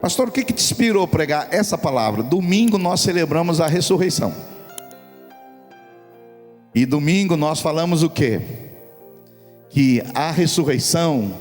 Pastor, o que te inspirou a pregar essa palavra? Domingo nós celebramos a ressurreição. E domingo nós falamos o quê? Que a ressurreição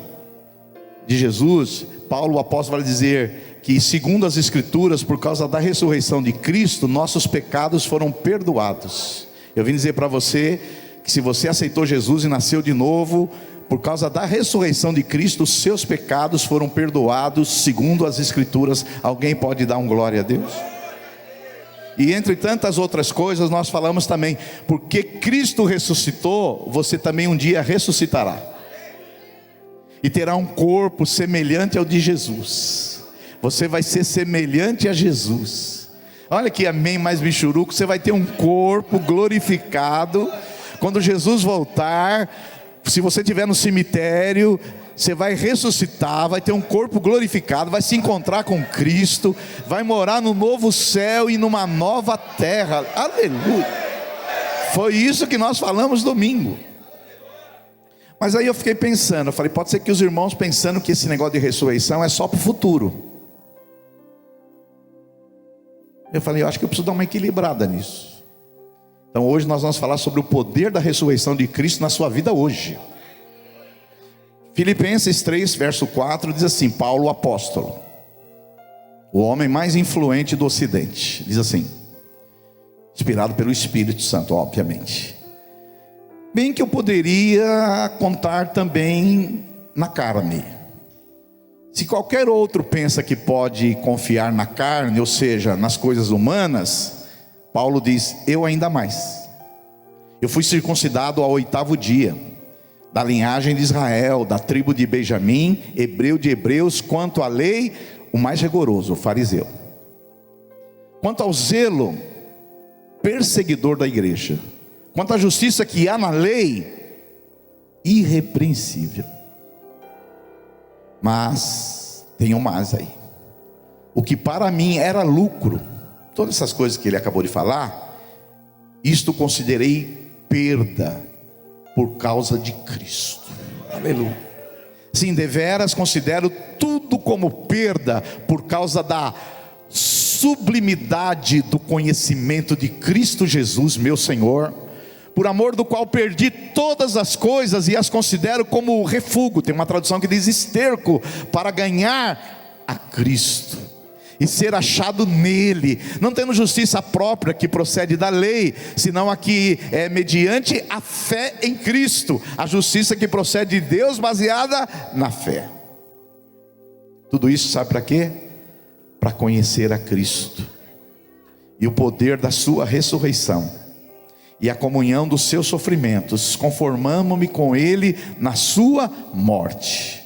de Jesus, Paulo o apóstolo vai dizer que segundo as escrituras, por causa da ressurreição de Cristo, nossos pecados foram perdoados. Eu vim dizer para você que se você aceitou Jesus e nasceu de novo, por causa da ressurreição de Cristo, os seus pecados foram perdoados segundo as escrituras. Alguém pode dar um glória a Deus? E entre tantas outras coisas nós falamos também, porque Cristo ressuscitou, você também um dia ressuscitará e terá um corpo semelhante ao de Jesus. Você vai ser semelhante a Jesus. Olha que amém mais bichuruco. Você vai ter um corpo glorificado. Quando Jesus voltar, se você estiver no cemitério, você vai ressuscitar, vai ter um corpo glorificado, vai se encontrar com Cristo, vai morar no novo céu e numa nova terra. Aleluia. Foi isso que nós falamos domingo. Mas aí eu fiquei pensando, eu falei, pode ser que os irmãos pensando que esse negócio de ressurreição é só para o futuro. Eu falei, eu acho que eu preciso dar uma equilibrada nisso. Então hoje nós vamos falar sobre o poder da ressurreição de Cristo na sua vida hoje. Filipenses 3, verso 4 diz assim, Paulo o apóstolo, o homem mais influente do ocidente, diz assim, inspirado pelo Espírito Santo, obviamente. Bem que eu poderia contar também na carne. Se qualquer outro pensa que pode confiar na carne, ou seja, nas coisas humanas, Paulo diz, eu ainda mais. Eu fui circuncidado ao 8º dia, da linhagem de Israel, da tribo de Benjamim, hebreu de hebreus, quanto à lei, o mais rigoroso, o fariseu. Quanto ao zelo, perseguidor da igreja. Quanto à justiça que há na lei, irrepreensível. Mas, tenho mais aí. O que para mim era lucro, todas essas coisas que ele acabou de falar, isto considerei perda por causa de Cristo. Aleluia. Sim, deveras considero tudo como perda por causa da sublimidade do conhecimento de Cristo Jesus, meu Senhor, por amor do qual perdi todas as coisas e as considero como refúgio. Tem uma tradução que diz esterco, para ganhar a Cristo e ser achado nele, não tendo justiça própria que procede da lei, senão a que é mediante a fé em Cristo, a justiça que procede de Deus baseada na fé. Tudo isso sabe para quê? Para conhecer a Cristo e o poder da sua ressurreição e a comunhão dos seus sofrimentos, conformando-me com ele na sua morte,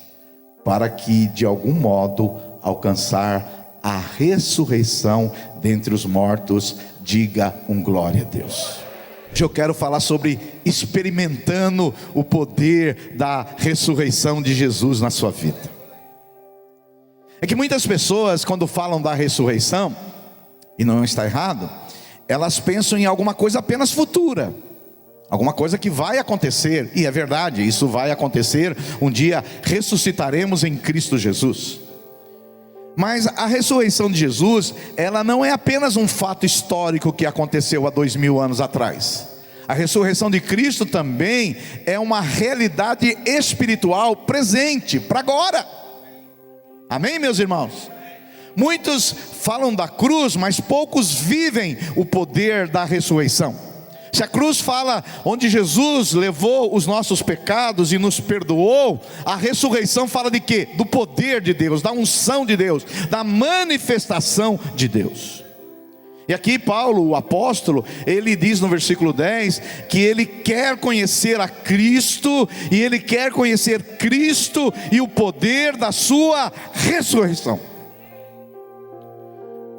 para que de algum modo alcançar a ressurreição dentre os mortos. Diga um glória a Deus. Hoje eu quero falar sobre experimentando o poder da ressurreição de Jesus na sua vida. É que muitas pessoas, quando falam da ressurreição, e não está errado, elas pensam em alguma coisa apenas futura, alguma coisa que vai acontecer, e é verdade, isso vai acontecer. Um dia ressuscitaremos em Cristo Jesus. Mas a ressurreição de Jesus, ela não é apenas um fato histórico que aconteceu há 2000 anos atrás. A ressurreição de Cristo também é uma realidade espiritual presente para agora. Amém, meus irmãos? Muitos falam da cruz, mas poucos vivem o poder da ressurreição. Se a cruz fala onde Jesus levou os nossos pecados e nos perdoou, a ressurreição fala de quê? Do poder de Deus, da unção de Deus, da manifestação de Deus. E aqui Paulo, o apóstolo, ele diz no versículo 10, que ele quer conhecer a Cristo, e ele quer conhecer Cristo e o poder da sua ressurreição.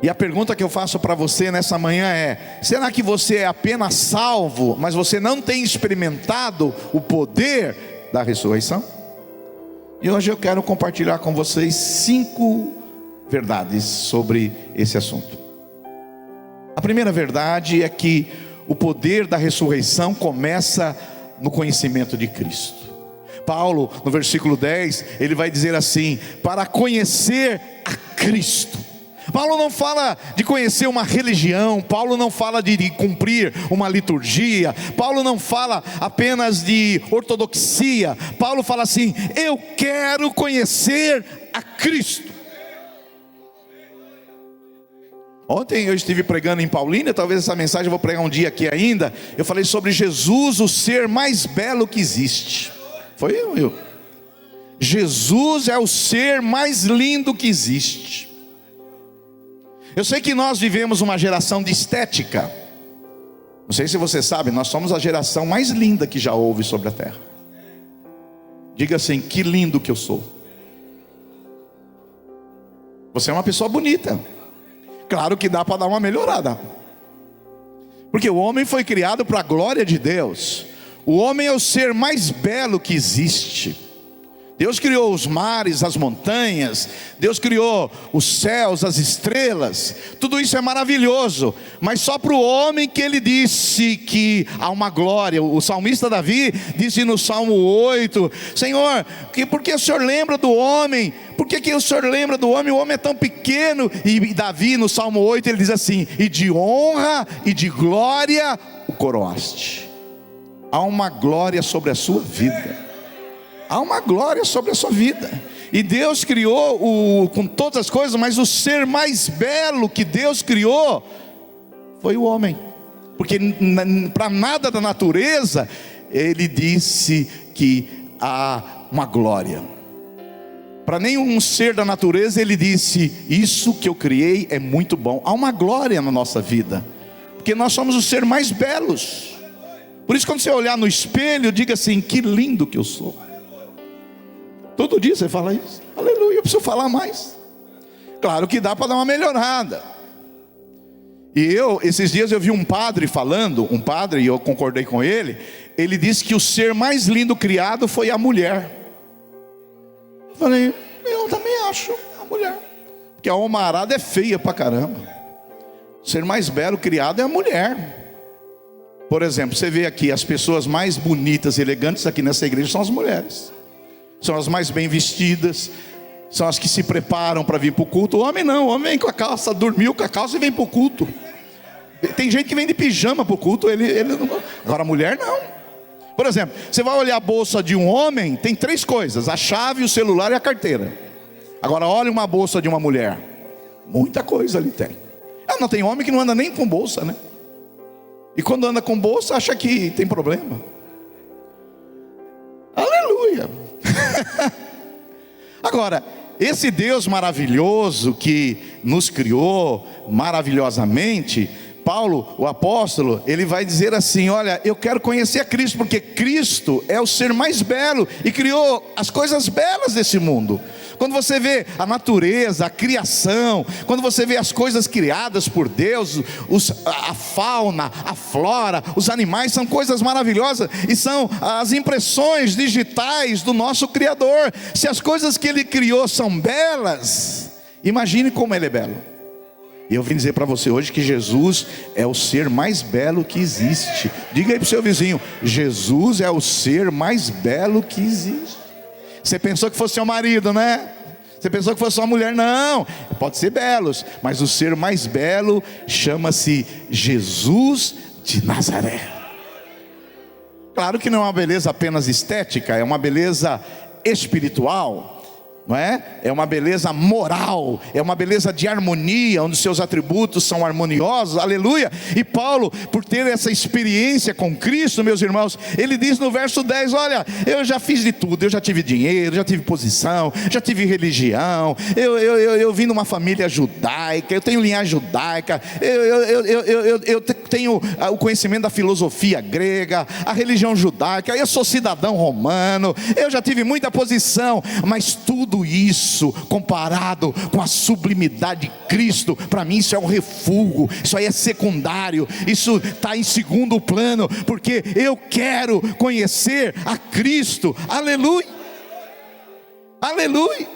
E a pergunta que eu faço para você nessa manhã é: será que você é apenas salvo, mas você não tem experimentado o poder da ressurreição? E hoje eu quero compartilhar com vocês 5 verdades sobre esse assunto. A primeira verdade é que o poder da ressurreição começa no conhecimento de Cristo. Paulo, no versículo 10, ele vai dizer assim: para conhecer a Cristo. Paulo não fala de conhecer uma religião, Paulo não fala de cumprir uma liturgia, Paulo não fala apenas de ortodoxia. Paulo fala assim: eu quero conhecer a Cristo. Ontem eu estive pregando em Paulínia, talvez essa mensagem eu vou pregar um dia aqui ainda. Eu falei sobre Jesus, o ser mais belo que existe. Foi eu. Jesus é o ser mais lindo que existe. Eu sei que nós vivemos uma geração de estética. Não sei se você sabe, nós somos a geração mais linda que já houve sobre a terra. Diga assim: que lindo que eu sou. Você é uma pessoa bonita. Claro que dá para dar uma melhorada, porque o homem foi criado para a glória de Deus. O homem é o ser mais belo que existe. Deus criou os mares, as montanhas, Deus criou os céus, as estrelas. Tudo isso é maravilhoso, mas só para o homem que ele disse que há uma glória. O salmista Davi disse no Salmo 8: Senhor, por que o Senhor lembra do homem? Por que o Senhor lembra do homem? O homem é tão pequeno. E Davi no Salmo 8 ele diz assim: e de honra e de glória o coroaste. Há uma glória sobre a sua vida. Há uma glória sobre a sua vida. E Deus criou com todas as coisas, mas o ser mais belo que Deus criou foi o homem. Porque para nada da natureza ele disse que há uma glória. Para nenhum ser da natureza ele disse: isso que eu criei é muito bom. Há uma glória na nossa vida, porque nós somos os seres mais belos. Por isso, quando você olhar no espelho, diga assim: que lindo que eu sou. Todo dia você fala isso. Aleluia, eu preciso falar mais. Claro que dá para dar uma melhorada. E esses dias eu vi um padre falando, e eu concordei com ele. Ele disse que o ser mais lindo criado foi a mulher. Eu falei: eu também acho, a mulher. Porque a homarada é feia pra caramba. O ser mais belo criado é a mulher. Por exemplo, você vê aqui, as pessoas mais bonitas e elegantes aqui nessa igreja são as mulheres. São as mais bem vestidas, são as que se preparam para vir para o culto. O homem não, o homem vem com a calça, dormiu com a calça e vem para o culto. Tem gente que vem de pijama para o culto, ele não. Agora a mulher não. Por exemplo, você vai olhar a bolsa de um homem, tem 3 coisas: a chave, o celular e a carteira. Agora olha uma bolsa de uma mulher, muita coisa ali tem. Não tem homem que não anda nem com bolsa, né? E quando anda com bolsa acha que tem problema. Aleluia. Agora, esse Deus maravilhoso que nos criou maravilhosamente, Paulo, o apóstolo, ele vai dizer assim: olha, eu quero conhecer a Cristo, porque Cristo é o ser mais belo e criou as coisas belas desse mundo. Quando você vê a natureza, a criação, quando você vê as coisas criadas por Deus, a fauna, a flora, os animais, são coisas maravilhosas e são as impressões digitais do nosso Criador. Se as coisas que Ele criou são belas, imagine como Ele é belo. E eu vim dizer para você hoje que Jesus é o ser mais belo que existe. Diga aí para o seu vizinho: Jesus é o ser mais belo que existe. Você pensou que fosse seu marido, né? Você pensou que fosse sua mulher? Não, pode ser belos, mas o ser mais belo chama-se Jesus de Nazaré. Claro que não é uma beleza apenas estética, é uma beleza espiritual, não é? É uma beleza moral, é uma beleza de harmonia, onde seus atributos são harmoniosos, aleluia. E Paulo, por ter essa experiência com Cristo, meus irmãos, ele diz no verso 10, olha, eu já fiz de tudo, eu já tive dinheiro, já tive posição, já tive religião, vim de uma família judaica, eu tenho linhagem judaica, eu tenho o conhecimento da filosofia grega, a religião judaica, eu sou cidadão romano, eu já tive muita posição, mas tudo isso comparado com a sublimidade de Cristo, para mim isso é um refúgio, isso aí é secundário, isso está em segundo plano, porque eu quero conhecer a Cristo, aleluia, aleluia.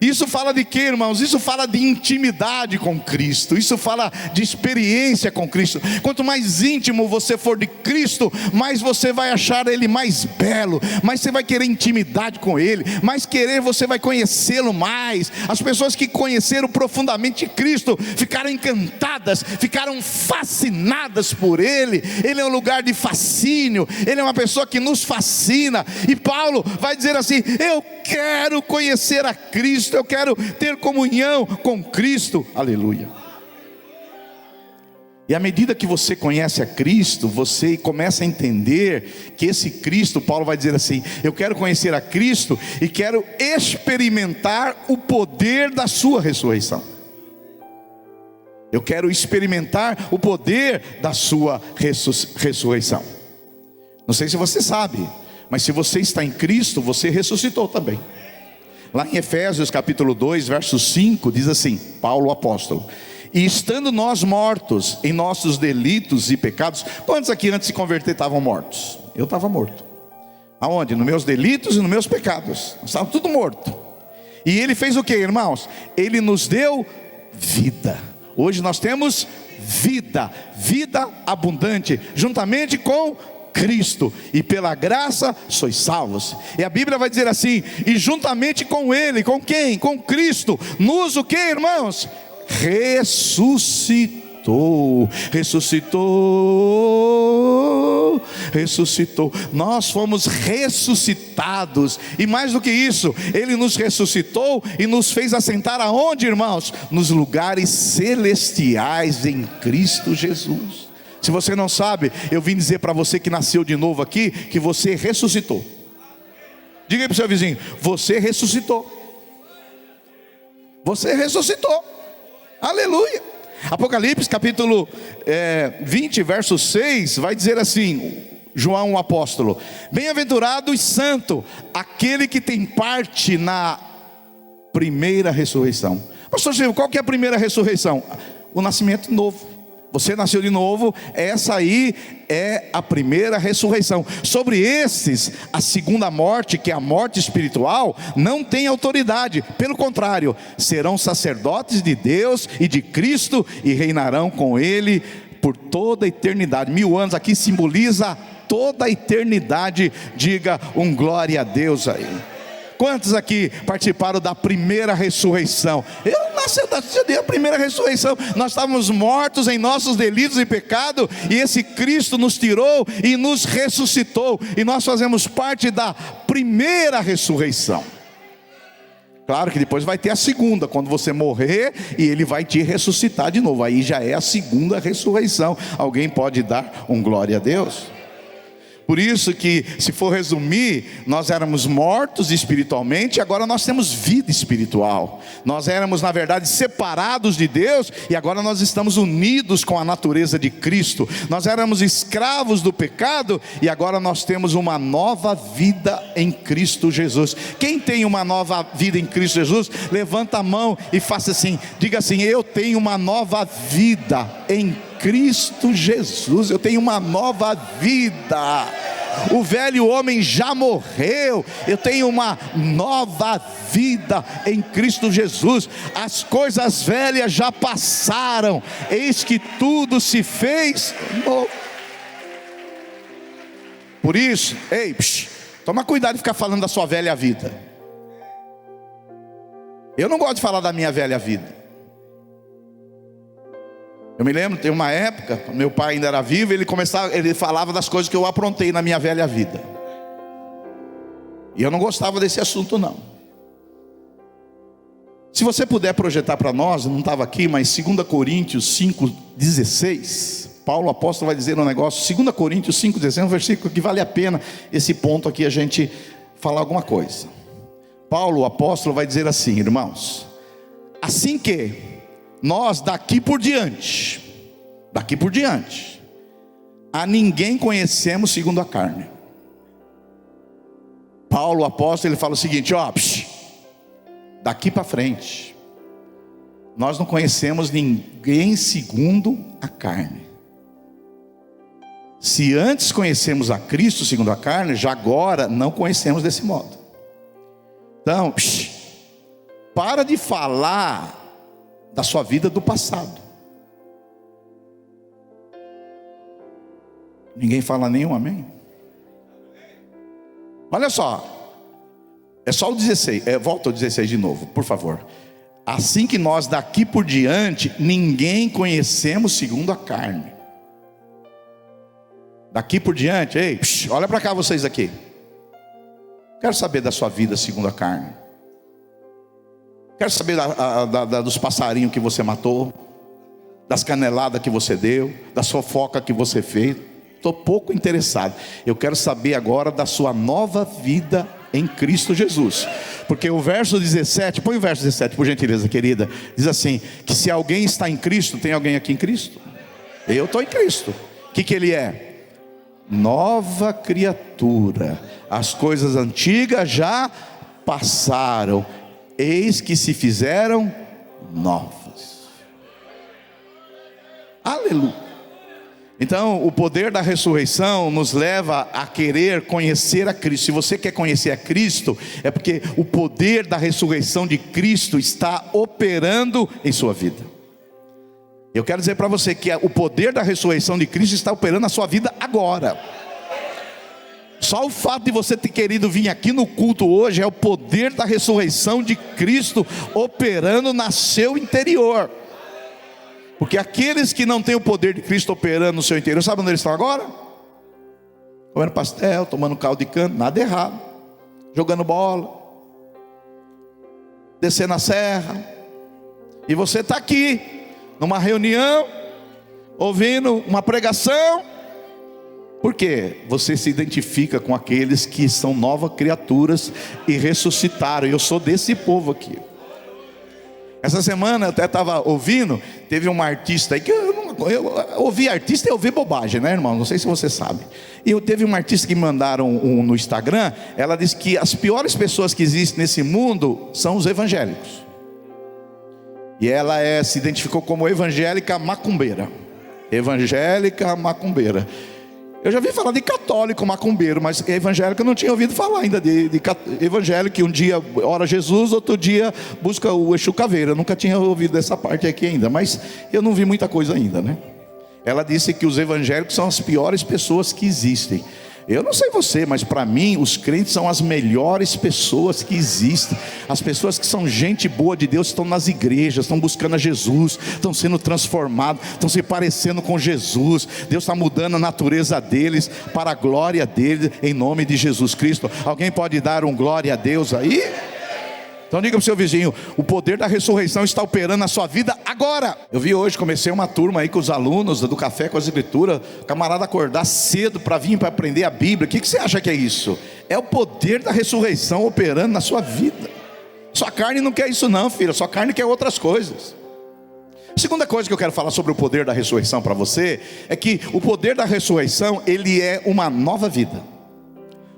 Isso fala de quê, irmãos? Isso fala de intimidade com Cristo. Isso fala de experiência com Cristo. Quanto mais íntimo você for de Cristo, mais você vai achar Ele mais belo, mais você vai querer intimidade com Ele, mais você vai conhecê-lo mais. As pessoas que conheceram profundamente Cristo ficaram encantadas, ficaram fascinadas por Ele. Ele é um lugar de fascínio, Ele é uma pessoa que nos fascina. E Paulo vai dizer assim: eu quero conhecer a Cristo, eu quero ter comunhão com Cristo, aleluia. E à medida que você conhece a Cristo, você começa a entender que esse Cristo, Paulo vai dizer assim: eu quero conhecer a Cristo e quero experimentar o poder da sua ressurreição. Eu quero experimentar o poder da sua ressurreição. Não sei se você sabe, mas se você está em Cristo, você ressuscitou também. Lá em Efésios capítulo 2, verso 5, diz assim, Paulo apóstolo: e estando nós mortos em nossos delitos e pecados. Quantos aqui antes de se converter estavam mortos? Eu estava morto. Aonde? Nos meus delitos e nos meus pecados. Nós estávamos tudo morto. E Ele fez o que, irmãos? Ele nos deu vida. Hoje nós temos vida, vida abundante, juntamente com Cristo, e pela graça sois salvos. E a Bíblia vai dizer assim: e juntamente com Ele, com quem? Com Cristo, nos o que, irmãos? Ressuscitou. Nós fomos ressuscitados. E mais do que isso, Ele nos ressuscitou e nos fez assentar aonde, irmãos? Nos lugares celestiais em Cristo Jesus. Se você não sabe, eu vim dizer para você que nasceu de novo aqui, que você ressuscitou. Diga aí para o seu vizinho: você ressuscitou. Você ressuscitou. Aleluia. Apocalipse capítulo 20, verso 6, vai dizer assim, João o apóstolo: bem-aventurado e santo aquele que tem parte na primeira ressurreição. Pastor Chico, qual que é a primeira ressurreição? O nascimento novo. Você nasceu de novo, essa aí é a primeira ressurreição. Sobre esses, a segunda morte, que é a morte espiritual, não tem autoridade. Pelo contrário, serão sacerdotes de Deus e de Cristo e reinarão com Ele por toda a eternidade. 1000 anos aqui simboliza toda a eternidade. Diga um glória a Deus aí. Quantos aqui participaram da primeira ressurreição? Eu nasci da primeira ressurreição. Nós estávamos mortos em nossos delitos e pecado, e esse Cristo nos tirou e nos ressuscitou, e nós fazemos parte da primeira ressurreição. Claro que depois vai ter a segunda, quando você morrer e Ele vai te ressuscitar de novo. Aí já é a segunda ressurreição. Alguém pode dar um glória a Deus? Por isso que, se for resumir, nós éramos mortos espiritualmente, agora nós temos vida espiritual. Nós éramos, na verdade, separados de Deus, e agora nós estamos unidos com a natureza de Cristo. Nós éramos escravos do pecado, e agora nós temos uma nova vida em Cristo Jesus. Quem tem uma nova vida em Cristo Jesus, levanta a mão e faça assim, diga assim: eu tenho uma nova vida em Cristo Jesus. Eu tenho uma nova vida. O velho homem já morreu. Eu tenho uma nova vida em Cristo Jesus. As coisas velhas já passaram, eis que tudo se fez novo. Por isso, toma cuidado de ficar falando da sua velha vida. Eu não gosto de falar da minha velha vida. Eu me lembro, tem uma época, meu pai ainda era vivo, ele falava das coisas que eu aprontei na minha velha vida. E eu não gostava desse assunto não. Se você puder projetar para nós, não estava aqui, mas 2 Coríntios 5,16, Paulo apóstolo vai dizer um negócio, 2 Coríntios 5,16, um versículo que vale a pena esse ponto aqui a gente falar alguma coisa. Paulo apóstolo vai dizer assim, irmãos: assim que nós daqui por diante, a ninguém conhecemos segundo a carne. Paulo, o apóstolo, ele fala o seguinte: daqui para frente, nós não conhecemos ninguém segundo a carne. Se antes conhecemos a Cristo segundo a carne, já agora não conhecemos desse modo. Então, para de falar da sua vida do passado. Ninguém fala nenhum amém? Olha só, é só o 16, volta o 16 de novo, por favor. Assim que nós daqui por diante, ninguém conhecemos segundo a carne. Daqui por diante, ei, olha para cá vocês aqui. Quero saber da sua vida segundo a carne. Quero saber dos passarinhos que você matou, das caneladas que você deu, da fofoca que você fez. Estou pouco interessado. Eu quero saber agora da sua nova vida em Cristo Jesus. Porque o verso 17, põe o verso 17 por gentileza, querida. Diz assim, que se alguém está em Cristo, tem alguém aqui em Cristo? Eu estou em Cristo. O que ele é? Nova criatura. As coisas antigas já passaram, eis que se fizeram novas. Aleluia. Então, o poder da ressurreição nos leva a querer conhecer a Cristo. Se você quer conhecer a Cristo, é porque o poder da ressurreição de Cristo está operando em sua vida. Eu quero dizer para você que o poder da ressurreição de Cristo está operando na sua vida agora. Só o fato de você ter querido vir aqui no culto hoje é o poder da ressurreição de Cristo operando no seu interior. Porque aqueles que não têm o poder de Cristo operando no seu interior, sabe onde eles estão agora? Comendo pastel, tomando caldo de cana, nada errado. Jogando bola, descendo a serra. E você está aqui, numa reunião, ouvindo uma pregação. Por quê? Você se identifica com aqueles que são novas criaturas e ressuscitaram. Eu sou desse povo aqui. Essa semana eu até estava ouvindo, teve uma artista aí, que eu ouvi artista e ouvi bobagem, né, irmão? Não sei se você sabe. E teve uma artista que me mandaram no Instagram, ela disse que as piores pessoas que existem nesse mundo são os evangélicos. E ela se identificou como evangélica macumbeira. Evangélica macumbeira. Eu já vi falar de católico macumbeiro, mas evangélico eu não tinha ouvido falar ainda de evangélico que um dia ora Jesus, outro dia busca o Exu Caveira. Eu nunca tinha ouvido essa parte aqui ainda, mas eu não vi muita coisa ainda, né? Ela disse que os evangélicos são as piores pessoas que existem. Eu não sei você, mas para mim os crentes são as melhores pessoas que existem. As pessoas que são gente boa de Deus, estão nas igrejas, estão buscando a Jesus, estão sendo transformados, estão se parecendo com Jesus. Deus está mudando a natureza deles para a glória dele, em nome de Jesus Cristo. Alguém pode dar um glória a Deus aí? Então diga para o seu vizinho, o poder da ressurreição está operando na sua vida agora. Eu vi hoje, comecei uma turma aí com os alunos do Café com as Escrituras. O camarada acordar cedo para vir para aprender a Bíblia. O que você acha que é isso? É o poder da ressurreição operando na sua vida. Sua carne não quer isso não, filha. Sua carne quer outras coisas. A segunda coisa que eu quero falar sobre o poder da ressurreição para você é que o poder da ressurreição, ele é uma nova vida.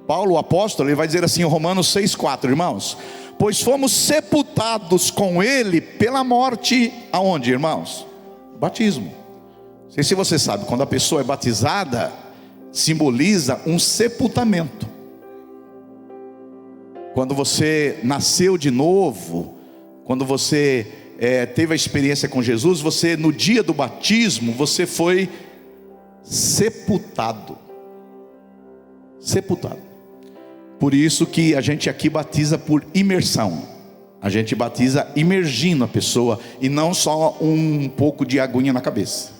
Paulo, o apóstolo, ele vai dizer assim em Romanos 6,4, irmãos: pois fomos sepultados com ele pela morte, aonde, irmãos? Batismo. Não sei se você sabe, quando a pessoa é batizada, simboliza um sepultamento. Quando você nasceu de novo, quando você teve a experiência com Jesus, você no dia do batismo, você foi sepultado. Sepultado. Por isso que a gente aqui batiza por imersão. A gente batiza imergindo a pessoa e não só um pouco de aguinha na cabeça.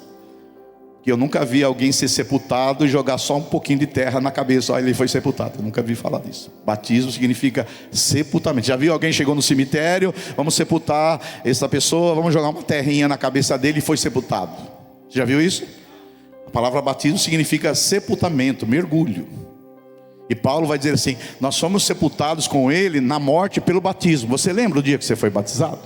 Que eu nunca vi alguém ser sepultado e jogar só um pouquinho de terra na cabeça. Ele foi sepultado. Eu nunca vi falar disso. Batismo significa sepultamento. Já viu alguém chegou no cemitério? Vamos sepultar essa pessoa, vamos jogar uma terrinha na cabeça dele e foi sepultado. Já viu isso? A palavra batismo significa sepultamento, mergulho. E Paulo vai dizer assim: nós somos sepultados com ele na morte pelo batismo. Você lembra o dia que você foi batizado?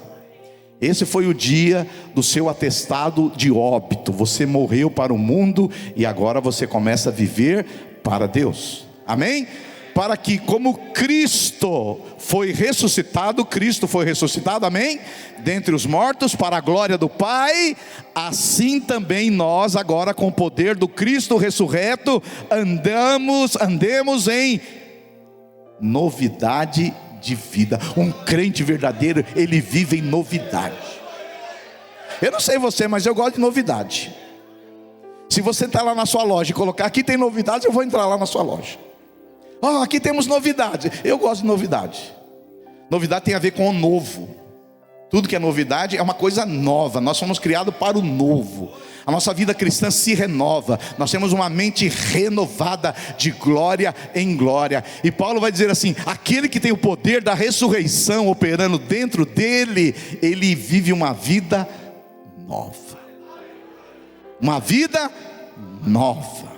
Esse foi o dia do seu atestado de óbito. Você morreu para o mundo e agora você começa a viver para Deus. Amém? Para que, como Cristo foi ressuscitado, amém? Dentre os mortos, para a glória do Pai, assim também nós, agora com o poder do Cristo ressurreto, andemos em novidade de vida. Um crente verdadeiro, ele vive em novidade. Eu não sei você, mas eu gosto de novidade. Se você está lá na sua loja e colocar aqui tem novidades, eu vou entrar lá na sua loja. Aqui temos novidades. Eu gosto de novidade. Novidade tem a ver com o novo. Tudo que é novidade é uma coisa nova. Nós somos criados para o novo. A nossa vida cristã se renova. Nós temos uma mente renovada de glória em glória. E Paulo vai dizer assim: aquele que tem o poder da ressurreição operando dentro dele, ele vive uma vida nova. Uma vida nova.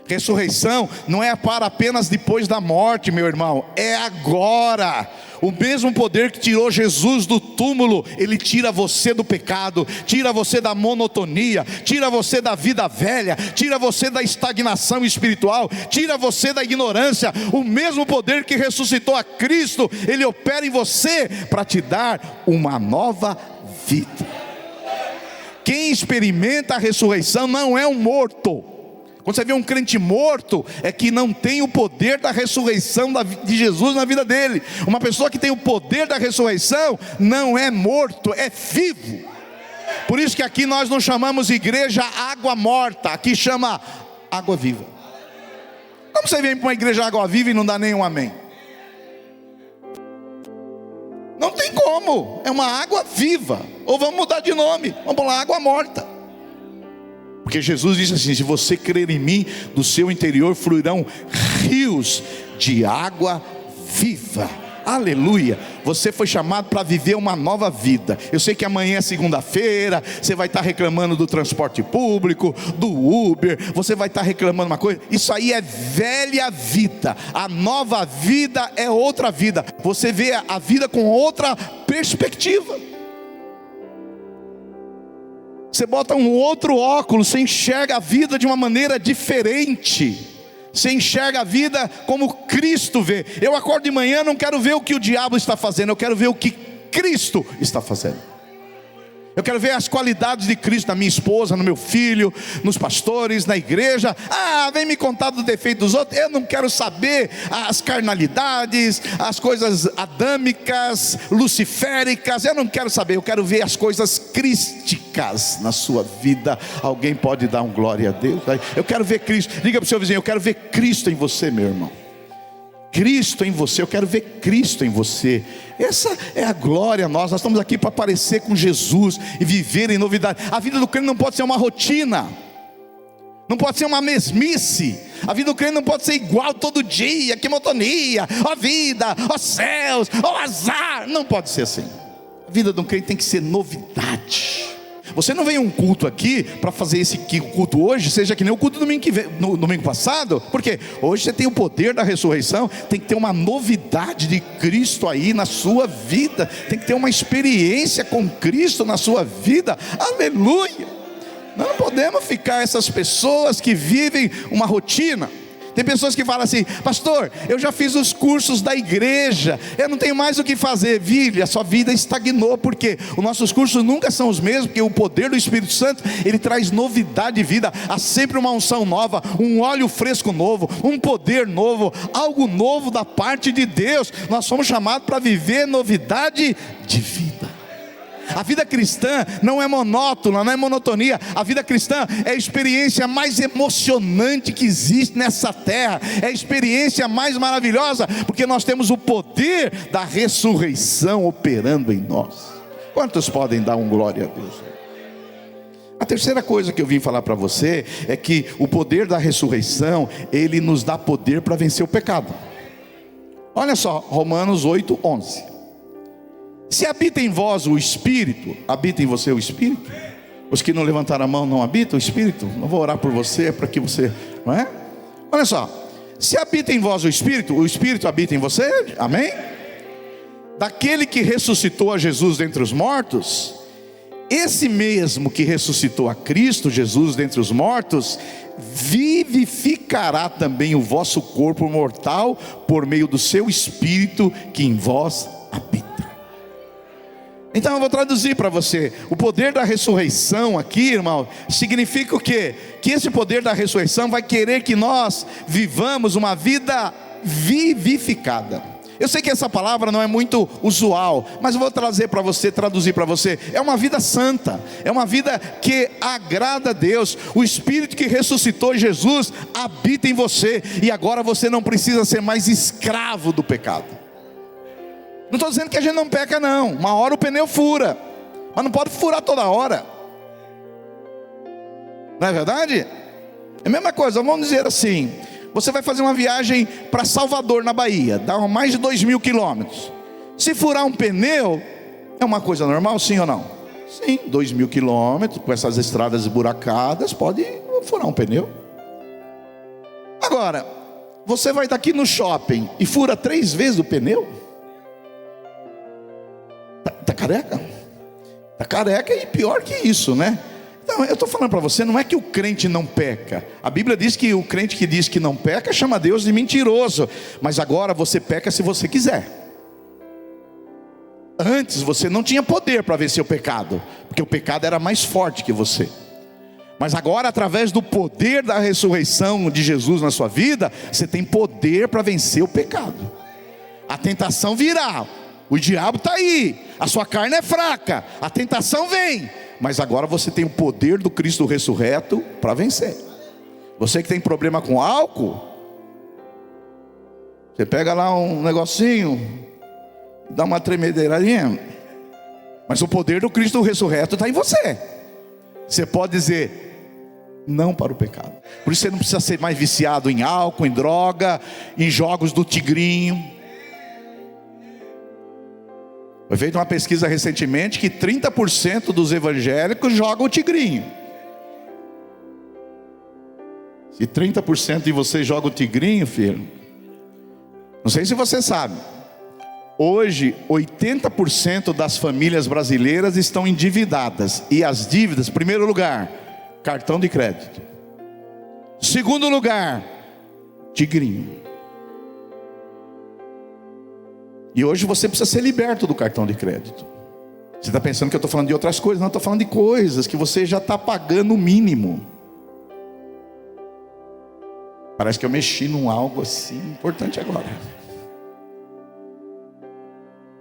Ressurreição não é para apenas depois da morte, meu irmão, é agora. O mesmo poder que tirou Jesus do túmulo, ele tira você do pecado, tira você da monotonia, tira você da vida velha, tira você da estagnação espiritual, tira você da ignorância. O mesmo poder que ressuscitou a Cristo, ele opera em você para te dar uma nova vida. Quem experimenta a ressurreição não é um morto. Quando você vê um crente morto, é que não tem o poder da ressurreição de Jesus na vida dele. Uma pessoa que tem o poder da ressurreição não é morto, é vivo. Por isso que aqui nós não chamamos igreja água morta, aqui chama água viva. Como você vem para uma igreja água viva e não dá nenhum amém? Não tem como, é uma água viva. Ou vamos mudar de nome, vamos pôr água morta. Porque Jesus disse assim: se você crer em mim, do seu interior fluirão rios de água viva. Aleluia. Você foi chamado para viver uma nova vida. Eu sei que amanhã é segunda-feira, você vai estar reclamando do transporte público, do Uber, você vai estar reclamando uma coisa. Isso aí é velha vida. A nova vida é outra vida. Você vê a vida com outra perspectiva. Você bota um outro óculos, você enxerga a vida de uma maneira diferente. Você enxerga a vida como Cristo vê. Eu acordo de manhã, não quero ver o que o diabo está fazendo, eu quero ver o que Cristo está fazendo. Eu quero ver as qualidades de Cristo na minha esposa, no meu filho, nos pastores, na igreja. Vem me contar do defeito dos outros. Eu não quero saber as carnalidades, as coisas adâmicas, luciféricas. Eu não quero saber, eu quero ver as coisas crísticas na sua vida. Alguém pode dar um glória a Deus? Eu quero ver Cristo. Diga para o seu vizinho: eu quero ver Cristo em você, meu irmão. Cristo em você, eu quero ver Cristo em você. Essa é a glória nossa. Nós estamos aqui para parecer com Jesus e viver em novidade. A vida do crente não pode ser uma rotina, não pode ser uma mesmice. A vida do crente não pode ser igual todo dia. Que monotonia, ó vida, ó céus, ó azar. Não pode ser assim. A vida do crente tem que ser novidade. Você não vem a um culto aqui para fazer esse culto hoje seja que nem o culto no domingo passado. Porque hoje você tem o poder da ressurreição. Tem que ter uma novidade de Cristo aí na sua vida. Tem que ter uma experiência com Cristo na sua vida. Aleluia. Nós não podemos ficar essas pessoas que vivem uma rotina. Tem pessoas que falam assim: pastor, eu já fiz os cursos da igreja, eu não tenho mais o que fazer. Filho, a sua vida estagnou, porque os nossos cursos nunca são os mesmos, porque o poder do Espírito Santo, ele traz novidade de vida. Há sempre uma unção nova, um óleo fresco novo, um poder novo, algo novo da parte de Deus. Nós somos chamados para viver novidade de vida. A vida cristã não é monótona, não é monotonia. A vida cristã é a experiência mais emocionante que existe nessa terra. É a experiência mais maravilhosa, porque nós temos o poder da ressurreição operando em nós. Quantos podem dar um glória a Deus? A terceira coisa que eu vim falar para você é que o poder da ressurreição, ele nos dá poder para vencer o pecado. Olha só, Romanos 8:11. Se habita em vós o Espírito, habita em você o Espírito? Os que não levantaram a mão não habitam o Espírito? Não vou orar por você, para que você, não é? Olha só, se habita em vós o Espírito habita em você, amém? Daquele que ressuscitou a Jesus dentre os mortos, esse mesmo que ressuscitou a Cristo Jesus dentre os mortos, vivificará também o vosso corpo mortal, por meio do seu Espírito que em vós habita. Então eu vou traduzir para você. O poder da ressurreição aqui, irmão, significa o quê? Que esse poder da ressurreição vai querer que nós vivamos uma vida vivificada. Eu sei que essa palavra não é muito usual, mas eu vou trazer para você, traduzir para você. É uma vida santa, é uma vida que agrada a Deus. O Espírito que ressuscitou Jesus habita em você, e agora você não precisa ser mais escravo do pecado. Não estou dizendo que a gente não peca não, uma hora o pneu fura, mas não pode furar toda hora. Não é verdade? É a mesma coisa, vamos dizer assim: você vai fazer uma viagem para Salvador, na Bahia, dá mais de 2.000 quilômetros. Se furar um pneu, é uma coisa normal, sim ou não? Sim, 2.000 quilômetros, com essas estradas esburacadas, pode furar um pneu. Agora, você vai daqui no shopping e fura 3 vezes o pneu? Tá careca? Tá careca, e pior que isso, né? Então, eu estou falando para você, não é que o crente não peca. A Bíblia diz que o crente que diz que não peca chama Deus de mentiroso. Mas agora você peca se você quiser. Antes você não tinha poder para vencer o pecado, porque o pecado era mais forte que você. Mas agora, através do poder da ressurreição de Jesus na sua vida, você tem poder para vencer o pecado. A tentação virá, o diabo está aí, a sua carne é fraca, a tentação vem. Mas agora você tem o poder do Cristo ressurreto para vencer. Você que tem problema com álcool, você pega lá um negocinho, dá uma tremedeirinha, mas o poder do Cristo ressurreto está em você. Você pode dizer não para o pecado. Por isso você não precisa ser mais viciado em álcool, em droga, em jogos do tigrinho. Foi feita uma pesquisa recentemente que 30% dos evangélicos jogam o tigrinho. Se 30% de vocês jogam o tigrinho, filho, não sei se você sabe, hoje 80% das famílias brasileiras estão endividadas. E as dívidas, primeiro lugar, cartão de crédito. Segundo lugar, tigrinho. E hoje você precisa ser liberto do cartão de crédito. Você está pensando que eu estou falando de outras coisas? Não, estou falando de coisas que você já está pagando o mínimo. Parece que eu mexi num algo assim importante agora.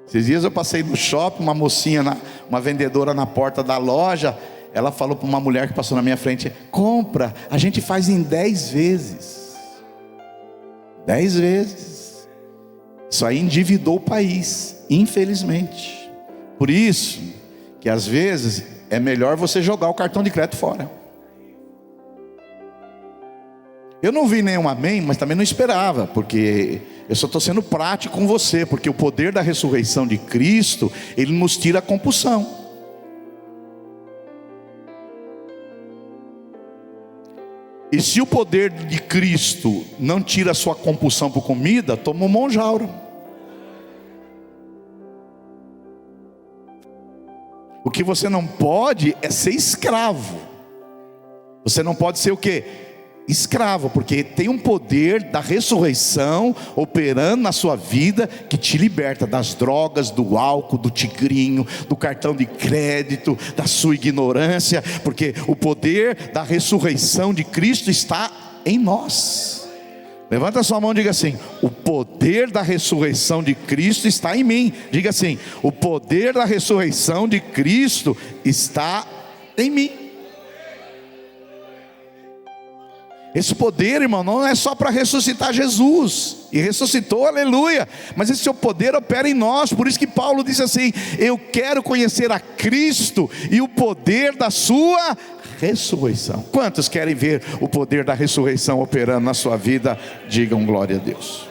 Esses dias eu passei no shopping, uma mocinha, uma vendedora na porta da loja, ela falou para uma mulher que passou na minha frente: compra, a gente faz em 10 vezes. 10 vezes. Isso aí endividou o país, infelizmente. Por isso que às vezes é melhor você jogar o cartão de crédito fora. Eu não vi nenhum amém, mas também não esperava, porque eu só estou sendo prático com você, porque o poder da ressurreição de Cristo, ele nos tira a compulsão. E se o poder de Cristo não tira a sua compulsão por comida, toma um monjauro. O que você não pode é ser escravo. Você não pode ser o quê? Escravo, porque tem um poder da ressurreição operando na sua vida que te liberta das drogas, do álcool, do tigrinho, do cartão de crédito, da sua ignorância, porque o poder da ressurreição de Cristo está em nós. Levanta a sua mão e diga assim: o poder da ressurreição de Cristo está em mim. Diga assim: o poder da ressurreição de Cristo está em mim. Esse poder, irmão, não é só para ressuscitar Jesus, e ressuscitou, aleluia, mas esse seu poder opera em nós. Por isso que Paulo disse assim: eu quero conhecer a Cristo e o poder da sua ressurreição. Quantos querem ver o poder da ressurreição operando na sua vida? Digam glória a Deus.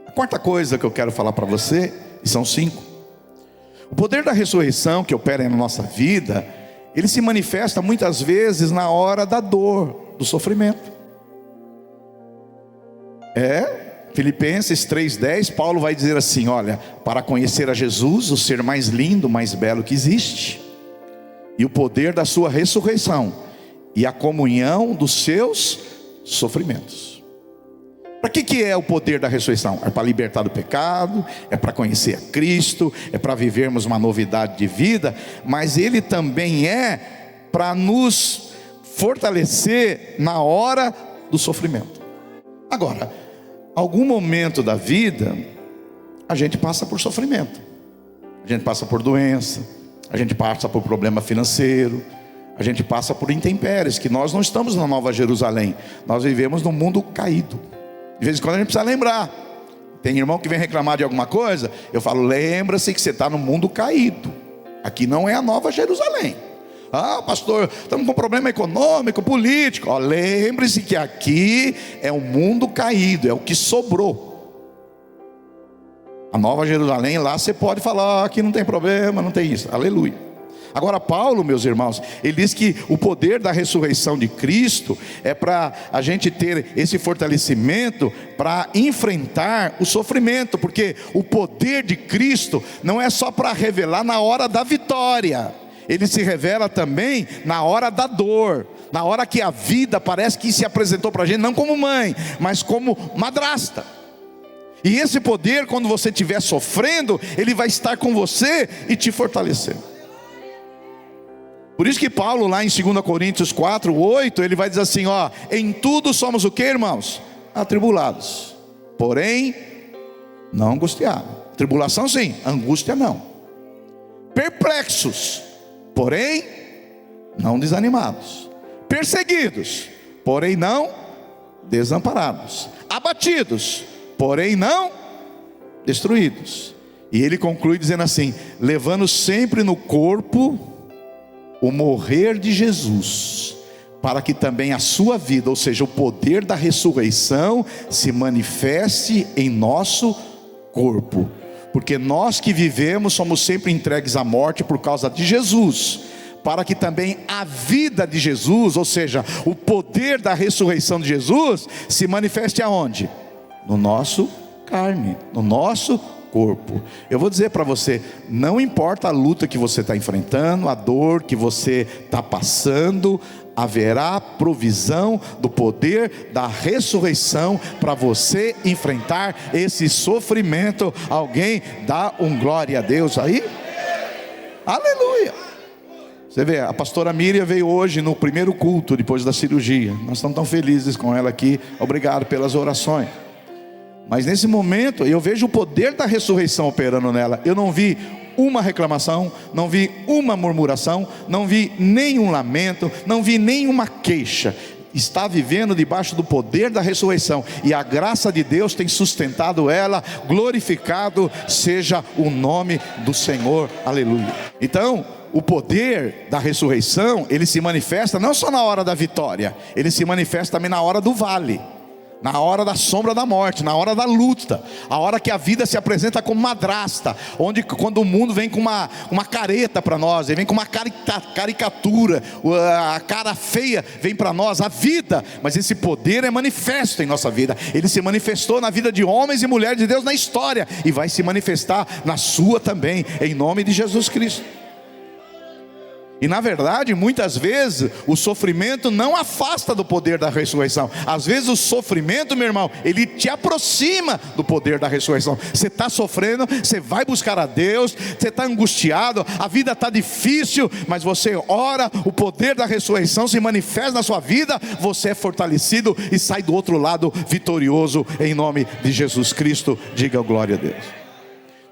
A quarta coisa que eu quero falar para você, e são 5, o poder da ressurreição que opera na nossa vida, ele se manifesta muitas vezes na hora da dor, do sofrimento. Filipenses 3:10, Paulo vai dizer assim: olha, para conhecer a Jesus, o ser mais lindo, mais belo que existe, e o poder da sua ressurreição, e a comunhão dos seus sofrimentos. Para que é o poder da ressurreição? É para libertar do pecado, é para conhecer a Cristo, é para vivermos uma novidade de vida, mas ele também é para nos fortalecer na hora do sofrimento. Agora, algum momento da vida, a gente passa por sofrimento, a gente passa por doença, a gente passa por problema financeiro, a gente passa por intempéries, que nós não estamos na Nova Jerusalém, nós vivemos num mundo caído. De vez em quando a gente precisa lembrar. Tem irmão que vem reclamar de alguma coisa, eu falo, lembra-se que você está no mundo caído. Aqui não é a Nova Jerusalém. Ah, pastor, estamos com problema econômico, político. Lembre-se que aqui é o mundo caído, é o que sobrou. A Nova Jerusalém, lá você pode falar, aqui não tem problema, não tem isso, aleluia. Agora Paulo, meus irmãos, ele diz que o poder da ressurreição de Cristo é para a gente ter esse fortalecimento para enfrentar o sofrimento, porque o poder de Cristo não é só para revelar na hora da vitória, ele se revela também na hora da dor, na hora que a vida parece que se apresentou para a gente, não como mãe, mas como madrasta. E esse poder, quando você estiver sofrendo, ele vai estar com você e te fortalecer. Por isso que Paulo lá em 2 Coríntios 4:8, ele vai dizer assim, ó, em tudo somos o que, irmãos? Atribulados, porém não angustiados. Tribulação sim, angústia não. Perplexos, porém não desanimados. Perseguidos, porém não desamparados. Abatidos, porém não destruídos. E ele conclui dizendo assim, levando sempre no corpo o morrer de Jesus, para que também a sua vida, ou seja, o poder da ressurreição, se manifeste em nosso corpo. Porque nós que vivemos somos sempre entregues à morte por causa de Jesus, para que também a vida de Jesus, ou seja, o poder da ressurreição de Jesus, se manifeste aonde? No nosso carne, no nosso corpo. Eu vou dizer para você, não importa a luta que você está enfrentando, a dor que você está passando, haverá provisão do poder da ressurreição para você enfrentar esse sofrimento. Alguém dá um glória a Deus aí? Aleluia! Você vê, a pastora Miriam veio hoje no primeiro culto depois da cirurgia. Nós estamos tão felizes com ela aqui. Obrigado pelas orações. Mas nesse momento eu vejo o poder da ressurreição operando nela. Eu não vi uma reclamação, não vi uma murmuração, não vi nenhum lamento, não vi nenhuma queixa. Está vivendo debaixo do poder da ressurreição, e a graça de Deus tem sustentado ela. Glorificado seja o nome do Senhor, aleluia. Então o poder da ressurreição, ele se manifesta não só na hora da vitória, ele se manifesta também na hora do vale, na hora da sombra da morte, na hora da luta, a hora que a vida se apresenta como madrasta, onde quando o mundo vem com uma careta para nós, ele vem com uma caricatura, a cara feia vem para nós, a vida, mas esse poder é manifesto em nossa vida. Ele se manifestou na vida de homens e mulheres de Deus na história, e vai se manifestar na sua também, em nome de Jesus Cristo. E na verdade, muitas vezes, o sofrimento não afasta do poder da ressurreição. Às vezes o sofrimento, meu irmão, ele te aproxima do poder da ressurreição. Você está sofrendo, você vai buscar a Deus, você está angustiado, a vida está difícil, mas você ora, o poder da ressurreição se manifesta na sua vida, você é fortalecido e sai do outro lado vitorioso, em nome de Jesus Cristo. Diga glória a Deus.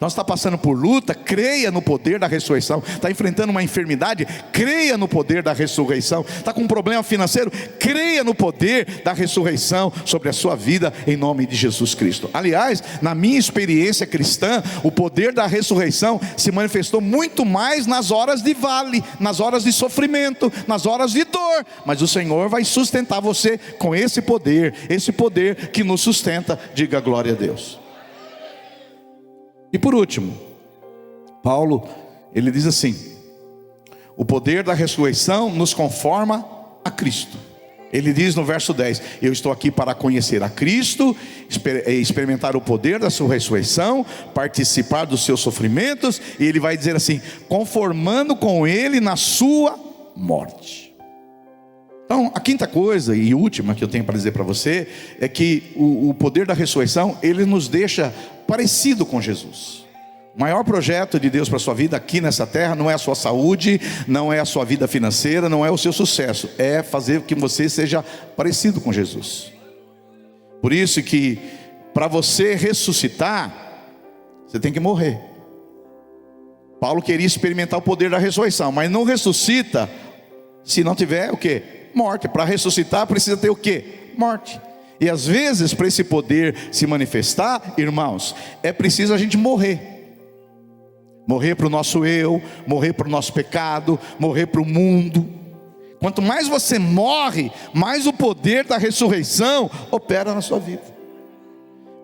Nós está passando por luta, creia no poder da ressurreição. Está enfrentando uma enfermidade, creia no poder da ressurreição. Está com um problema financeiro, creia no poder da ressurreição sobre a sua vida, em nome de Jesus Cristo. Aliás, na minha experiência cristã, o poder da ressurreição se manifestou muito mais nas horas de vale, nas horas de sofrimento, nas horas de dor. Mas o Senhor vai sustentar você com esse poder que nos sustenta. Diga glória a Deus. E por último, Paulo, ele diz assim: o poder da ressurreição nos conforma a Cristo. Ele diz no verso 10, eu estou aqui para conhecer a Cristo, experimentar o poder da sua ressurreição, participar dos seus sofrimentos, e ele vai dizer assim, conformando com ele na sua morte. Então, a quinta coisa e última que eu tenho para dizer para você, é que o poder da ressurreição, ele nos deixa parecido com Jesus. O maior projeto de Deus para a sua vida aqui nessa terra não é a sua saúde, não é a sua vida financeira, não é o seu sucesso, é fazer que você seja parecido com Jesus. Por isso que para você ressuscitar, você tem que morrer. Paulo queria experimentar o poder da ressurreição, mas não ressuscita se não tiver o quê? Morte. Para ressuscitar precisa ter o quê? Morte. E às vezes, para esse poder se manifestar, irmãos, é preciso a gente morrer. Morrer para o nosso eu, morrer para o nosso pecado, morrer para o mundo. Quanto mais você morre, mais o poder da ressurreição opera na sua vida.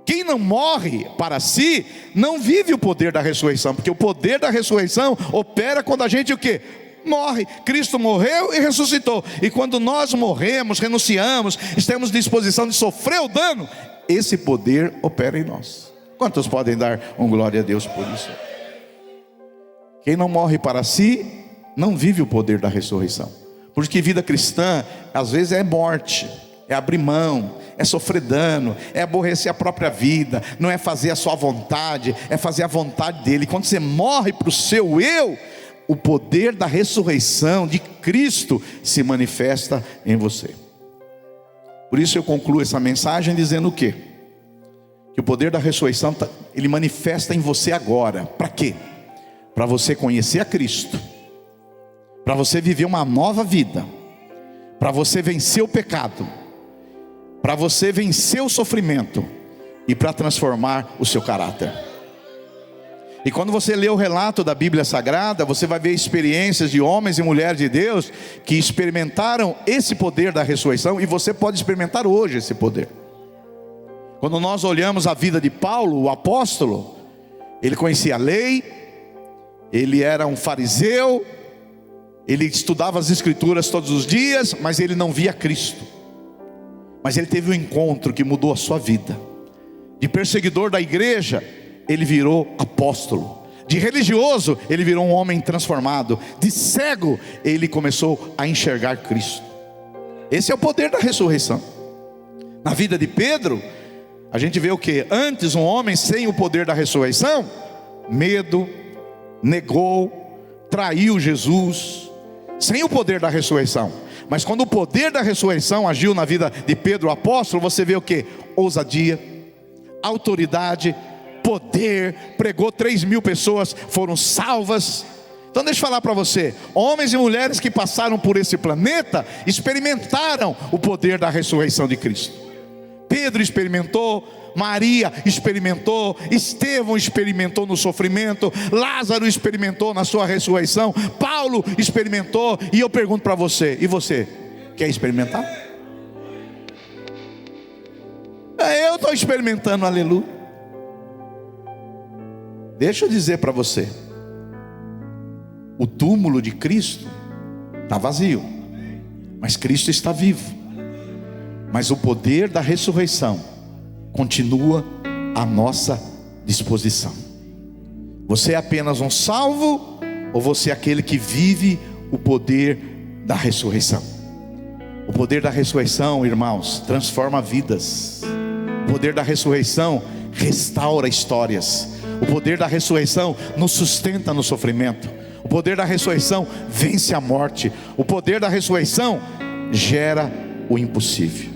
Quem não morre para si, não vive o poder da ressurreição, porque o poder da ressurreição opera quando a gente o quê? Morre. Cristo morreu e ressuscitou. E quando nós morremos, renunciamos, estamos à disposição de sofrer o dano, esse poder opera em nós. Quantos podem dar glória a Deus por isso? Quem não morre para si, não vive o poder da ressurreição. Porque vida cristã, às vezes é morte, é abrir mão, é sofrer dano, é aborrecer a própria vida, não é fazer a sua vontade, é fazer a vontade dele. Quando você morre para o seu eu, o poder da ressurreição de Cristo se manifesta em você. Por isso eu concluo essa mensagem dizendo o quê? Que o poder da ressurreição, ele manifesta em você agora. Para quê? Para você conhecer a Cristo, para você viver uma nova vida, para você vencer o pecado, para você vencer o sofrimento e para transformar o seu caráter. E quando você lê o relato da Bíblia Sagrada, você vai ver experiências de homens e mulheres de Deus que experimentaram esse poder da ressurreição, e você pode experimentar hoje esse poder. Quando nós olhamos a vida de Paulo, o apóstolo, ele conhecia a lei, ele era um fariseu, ele estudava as escrituras todos os dias, mas ele não via Cristo. Mas ele teve um encontro que mudou a sua vida. De perseguidor da igreja, ele virou apóstolo. De religioso, ele virou um homem transformado. De cego, ele começou a enxergar Cristo. Esse é o poder da ressurreição. Na vida de Pedro, a gente vê o que? Antes, um homem sem o poder da ressurreição, medo, negou, traiu Jesus, sem o poder da ressurreição. Mas quando o poder da ressurreição agiu na vida de Pedro, o apóstolo, você vê o que? Ousadia, autoridade, poder. Pregou, 3.000 pessoas foram salvas. Então deixa eu falar para você, homens e mulheres que passaram por esse planeta experimentaram o poder da ressurreição de Cristo. Pedro experimentou, Maria experimentou, Estevão experimentou no sofrimento, Lázaro experimentou na sua ressurreição, Paulo experimentou. E eu pergunto para você, e você, quer experimentar? Eu estou experimentando, aleluia. Deixa eu dizer para você, o túmulo de Cristo está vazio, mas Cristo está vivo. Mas o poder da ressurreição continua à nossa disposição. Você é apenas um salvo, ou você é aquele que vive o poder da ressurreição? O poder da ressurreição, irmãos, transforma vidas. O poder da ressurreição restaura histórias. O poder da ressurreição nos sustenta no sofrimento. O poder da ressurreição vence a morte. O poder da ressurreição gera o impossível.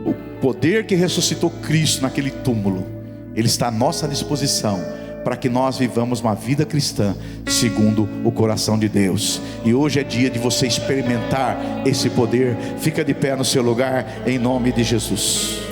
O poder que ressuscitou Cristo naquele túmulo, ele está à nossa disposição, para que nós vivamos uma vida cristã segundo o coração de Deus. E hoje é dia de você experimentar esse poder. Fica de pé no seu lugar, em nome de Jesus.